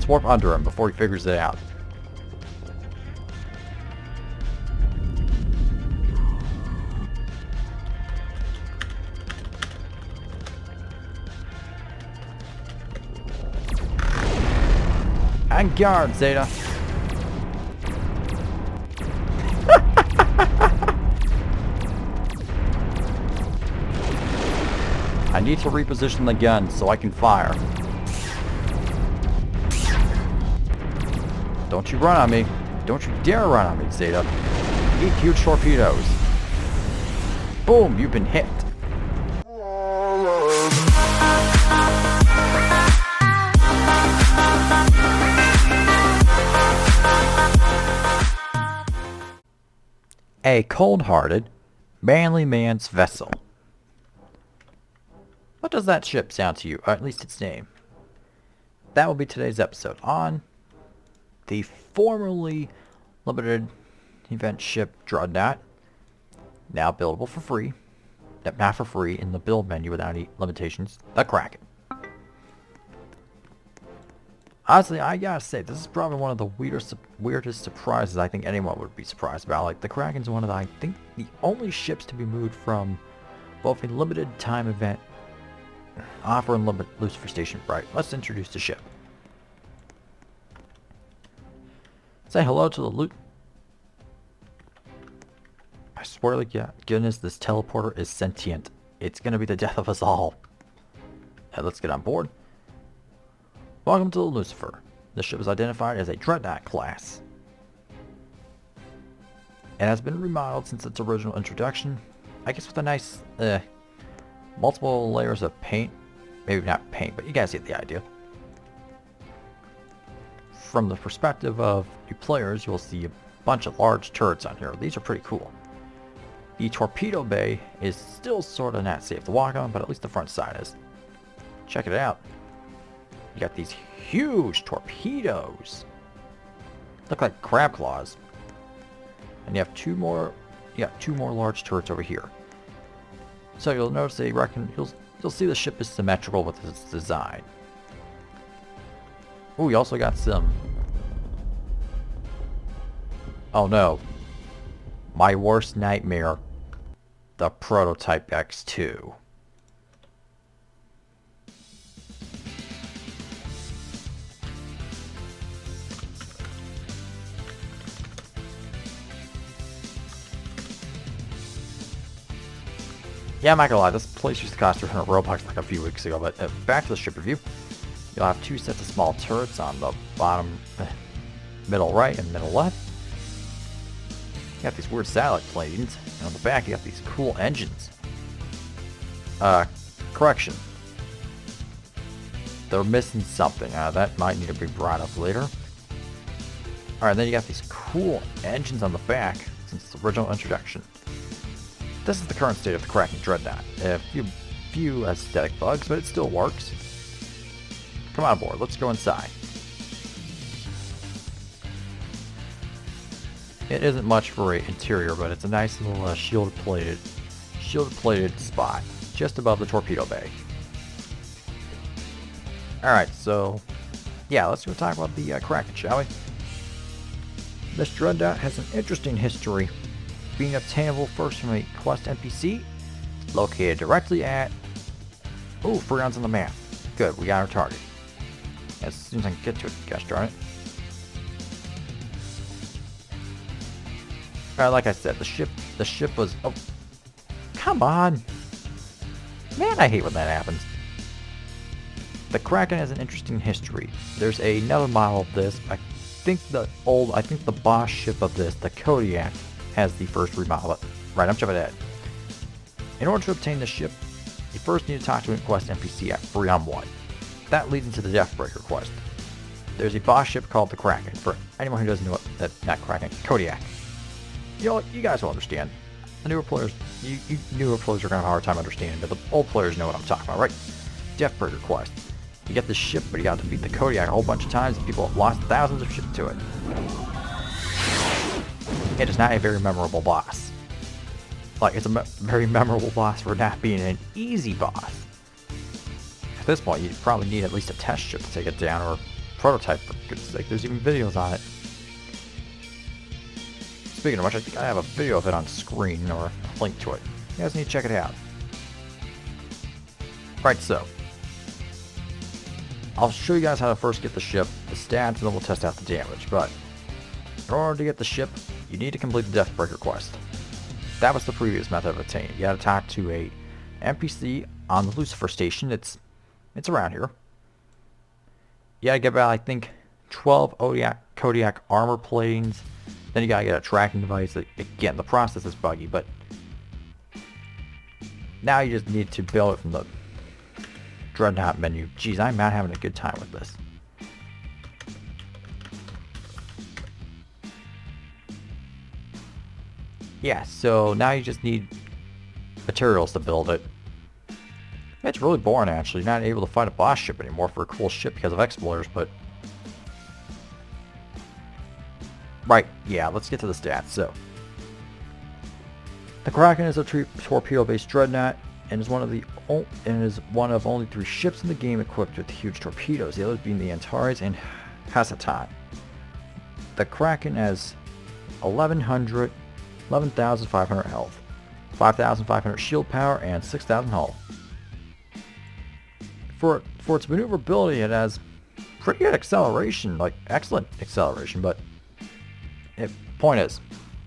warp under him before he figures it out. And guard, Zeta. I need to reposition the gun so I can fire. Don't you run on me. Don't you dare run on me, Zeta. Eat huge torpedoes. Boom, you've been hit. A cold-hearted, manly man's vessel. What does that ship sound to you, or at least its name? That will be today's episode on the formerly limited event ship Dreadnought, now buildable for free, not for free in the build menu without any limitations, the Kraken. Honestly, I gotta say, this is probably one of the weirdest surprises I think anyone would be surprised about. Like, the Kraken's one of the, I think, the only ships to be moved from both a limited time event offer and Lucifer Station. Right, let's introduce the ship. Say hello to the loot. I swear to goodness, this teleporter is sentient. It's gonna be the death of us all. Hey, let's get on board. Welcome to the Lucifer. This ship is identified as a Dreadnought class and has been remodeled since its original introduction. I guess with a nice multiple layers of paint. Maybe not paint, but you guys get the idea. From the perspective of new players, you'll see a bunch of large turrets on here. These are pretty cool. The torpedo bay is still sort of not safe to walk on, but at least the front side is. Check it out. You got these huge torpedoes. Look like crab claws. And you have two more large turrets over here. So you'll notice you'll see the ship is symmetrical with its design. Ooh, you also got some. Oh no. My worst nightmare. The Prototype X2. Yeah, I'm not gonna lie, this place used to cost 300 Roblox like a few weeks ago, but back to the ship review. You'll have two sets of small turrets on the bottom, middle right and middle left. You got these weird satellite planes, and on the back you got these cool engines. Correction. They're missing something. That might need to be brought up later. Alright, then you got these cool engines on the back since its original introduction. This is the current state of the Kraken Dreadnought. A few aesthetic bugs, but it still works. Come on board, let's go inside. It isn't much for an interior, but it's a nice little shield plated spot just above the torpedo bay. Alright, so yeah, let's go talk about the Kraken, shall we? This Dreadnought has an interesting history, being obtainable first from a quest NPC located directly at... Ooh, 3 rounds on the map. Good, we got our target. As soon as I can get to it, gosh darn it. Alright, like I said, the ship was... Oh, come on! Man, I hate when that happens. The Kraken has an interesting history. There's another model of this. I think the boss ship of this, the Kodiak, has the first remodel. Right, I'm jumping ahead. In order to obtain the ship, you first need to talk to a quest NPC at 3-on-1. That leads into the Deathbreaker quest. There's a boss ship called the Kraken. For anyone who doesn't know what, not Kraken, Kodiak. You guys will understand. The newer players, you newer players are gonna have a hard time understanding, but the old players know what I'm talking about, right? Deathbreaker quest. You get the ship, but you gotta defeat the Kodiak a whole bunch of times, and people have lost thousands of ships to it. It is not a very memorable boss. Like, it's a very memorable boss for not being an easy boss. At this point, you probably need at least a test ship to take it down, or prototype, for goodness sake. There's even videos on it. Speaking of which, I think I have a video of it on screen, or a link to it. You guys need to check it out. Right, so I'll show you guys how to first get the ship, the stats, and then we'll test out the damage. But in order to get the ship, you need to complete the Deathbreaker quest. That was the previous method of obtaining. You had to talk to a NPC on the Lucifer station. It's around here. You gotta get about, I think, 12 Kodiak armor planes. Then you gotta get a tracking device. Again, the process is buggy, but now you just need to build it from the Dreadnought menu. Jeez, I'm not having a good time with this. Yeah, so now you just need materials to build it. It's really boring, actually. You're not able to fight a boss ship anymore for a cool ship because of exploiters, but... Right, yeah, let's get to the stats. So, the Kraken is a torpedo-based dreadnought and is one of only 3 ships in the game equipped with huge torpedoes, the others being the Antares and Hasatan. The Kraken has 11,500 health, 5,500 shield power, and 6,000 hull. For its maneuverability, it has pretty good acceleration, like excellent acceleration, but point is,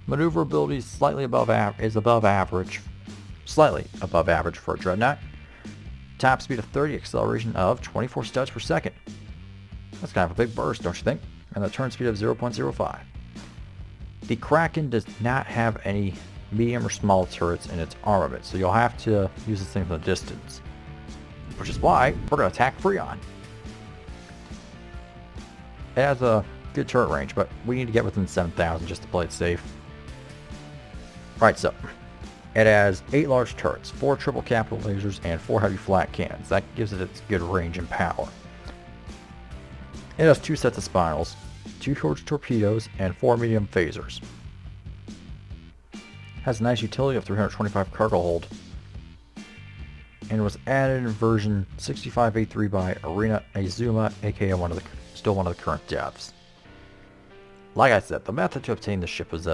maneuverability is slightly above average for a Dreadnought. Top speed of 30, acceleration of 24 studs per second. That's kind of a big burst, don't you think? And the turn speed of 0.05. The Kraken does not have any medium or small turrets in its armament, so you'll have to use this thing from the distance. Which is why we're going to attack Freon. It has a good turret range, but we need to get within 7,000 just to play it safe. Right, so it has 8 large turrets, 4 triple capital lasers, and 4 heavy flat cannons. That gives it its good range and power. It has 2 sets of spirals, 2 huge torpedoes, and 4 medium phasers. It has a nice utility of 325 cargo hold, and was added in version 65.83 by Arena Azuma, aka still one of the current devs. Like I said, the method to obtain the ship was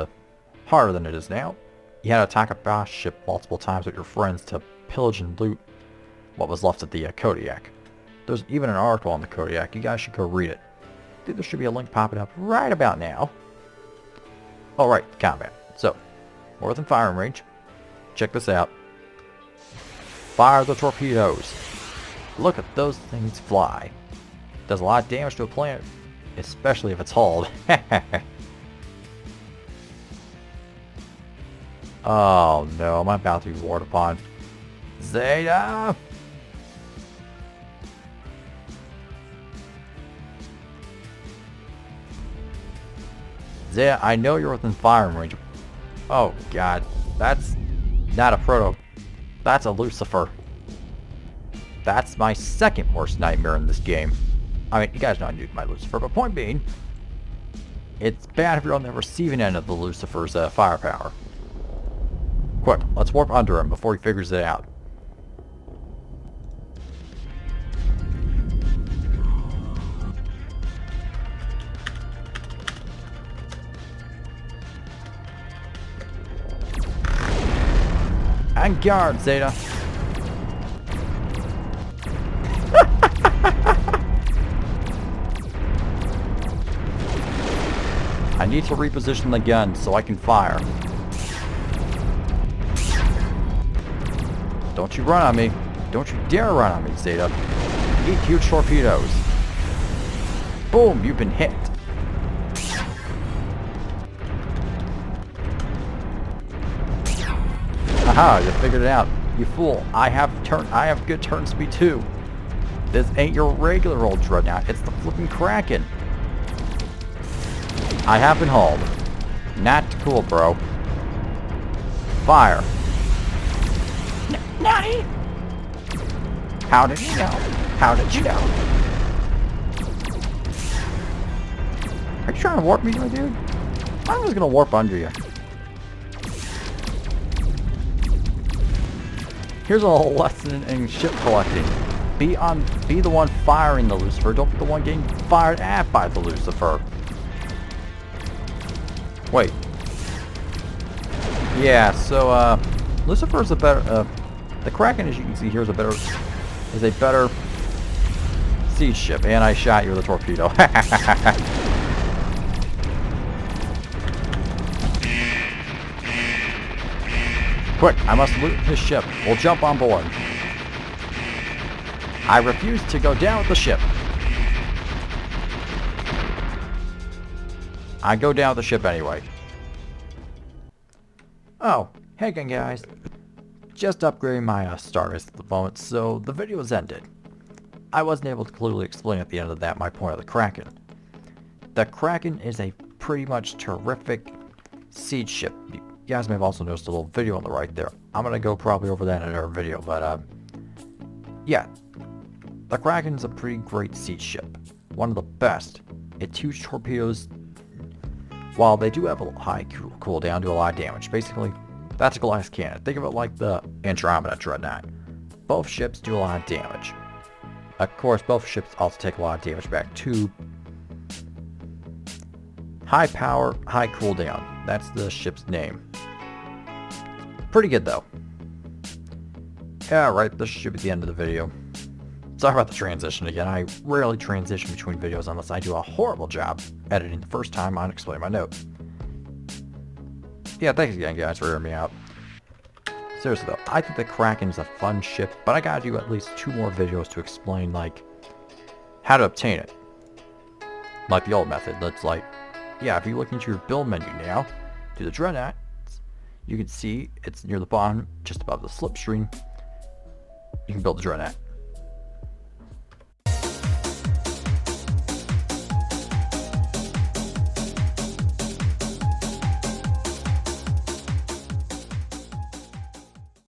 harder than it is now. You had to attack a boss ship multiple times with your friends to pillage and loot what was left of the Kodiak. There's even an article on the Kodiak. You guys should go read it. I think there should be a link popping up right about now. Alright, combat. So, more than firing range. Check this out. Fire the torpedoes. Look at those things fly. Does a lot of damage to a planet, especially if it's hauled. Oh no, I'm about to be warred upon. Zeta! Zeta, I know you're within firing range. Oh god, that's not a proto. That's a Lucifer. That's my second worst nightmare in this game. I mean, you guys know I knew my Lucifer, but point being, it's bad if you're on the receiving end of the Lucifer's firepower. Quick, let's warp under him before he figures it out. On guard, Zeta. I need to reposition the gun so I can fire. Don't you run on me. Don't you dare run on me, Zeta. Eat huge torpedoes. Boom, you've been hit. Haha, you figured it out. You fool. I have good turn speed too. This ain't your regular old Dreadnought. It's the flipping Kraken. I have been hauled. Not cool, bro. Fire. Nani? How did you know? How did you know? Are you trying to warp me, my dude? I'm just gonna warp under you. Here's a lesson in ship collecting. Be the one firing the Lucifer. Don't be the one getting fired at by the Lucifer. Wait. Yeah, so Lucifer's a better the Kraken, as you can see here, is a better siege ship, and I shot you with a torpedo. Quick, I must loot his ship. We'll jump on board. I refuse to go down with the ship. I go down with the ship anyway. Oh, hey again guys. Just upgrading my Stardust at the moment, so the video is ended. I wasn't able to clearly explain at the end of that my point of the Kraken. The Kraken is a pretty much terrific siege ship. You guys may have also noticed a little video on the right there. I'm going to go probably over that in another video, but yeah. The Kraken is a pretty great siege ship. One of the best. Its huge torpedoes, while they do have a high cooldown, do a lot of damage. Basically, that's a glass cannon. Think of it like the Andromeda Dreadnought. Both ships do a lot of damage. Of course, both ships also take a lot of damage back too. High power, high cooldown. That's the ship's name. Pretty good though. Yeah, right, this should be the end of the video. Sorry about the transition again. I rarely transition between videos unless I do a horrible job editing the first time on explaining my note. Yeah, thanks again guys for hearing me out. Seriously though, I think the Kraken is a fun ship, but I gotta do at least 2 more videos to explain, like, how to obtain it. Like the old method. That's like, yeah, if you look into your build menu now, to the Dreadnought, you can see it's near the bottom, just above the slipstream. You can build the Dreadnought.